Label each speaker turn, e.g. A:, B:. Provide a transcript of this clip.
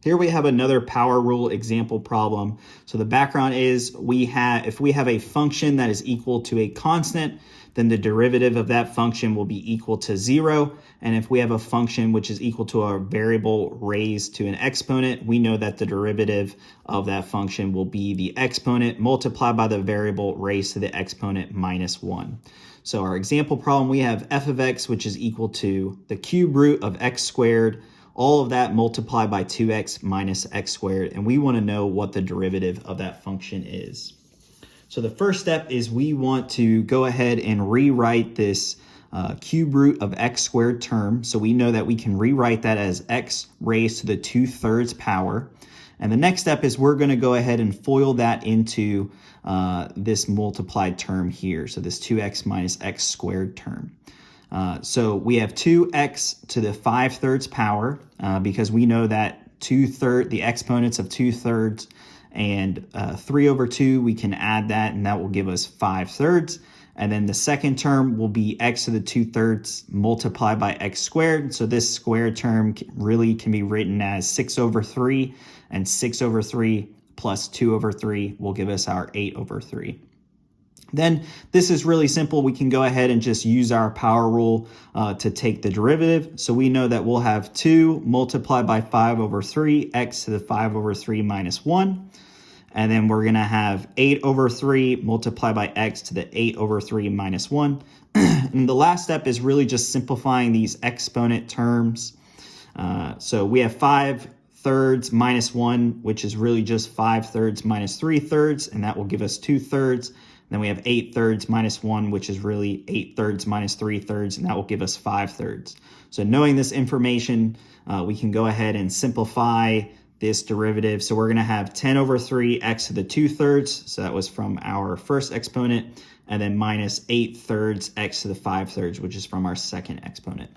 A: Here we have another power rule example problem. So the background is if we have a function that is equal to a constant, then the derivative of that function will be equal to 0. And if we have a function which is equal to a variable raised to an exponent, we know that the derivative of that function will be the exponent multiplied by the variable raised to the exponent minus 1. So our example problem, we have f of x, which is equal to the cube root of x squared, all of that multiplied by 2x minus x squared, and we want to know what the derivative of that function is. So the first step is we want to go ahead and rewrite this cube root of x squared term. So we know that we can rewrite that as x raised to the 2/3 power. And the next step is we're going to go ahead and FOIL that into this multiplied term here. So this 2x minus x squared term. So we have 2x to the 5/3 power because we know that the exponents of 2/3 and 3/2, we can add that and that will give us 5/3. And then the second term will be x to the 2/3 multiplied by x squared. So this squared term really can be written as 6/3, and 6/3 plus 2/3 will give us our 8/3. Then this is really simple. We can go ahead and just use our power rule to take the derivative. So we know that we'll have 2 multiplied by 5/3, x to the 5/3 minus 1. And then we're going to have 8/3 multiplied by x to the 8/3 minus 1. And the last step is really just simplifying these exponent terms. So we have 5/3 minus 1, which is really just 5/3 minus 3/3, and that will give us 2/3. Then we have 8/3 minus 1, which is really 8/3 minus 3/3, and that will give us 5/3. So knowing this information, we can go ahead and simplify this derivative. So we're going to have 10/3 x to the 2/3, so that was from our first exponent, and then minus 8/3 x to the 5/3, which is from our second exponent.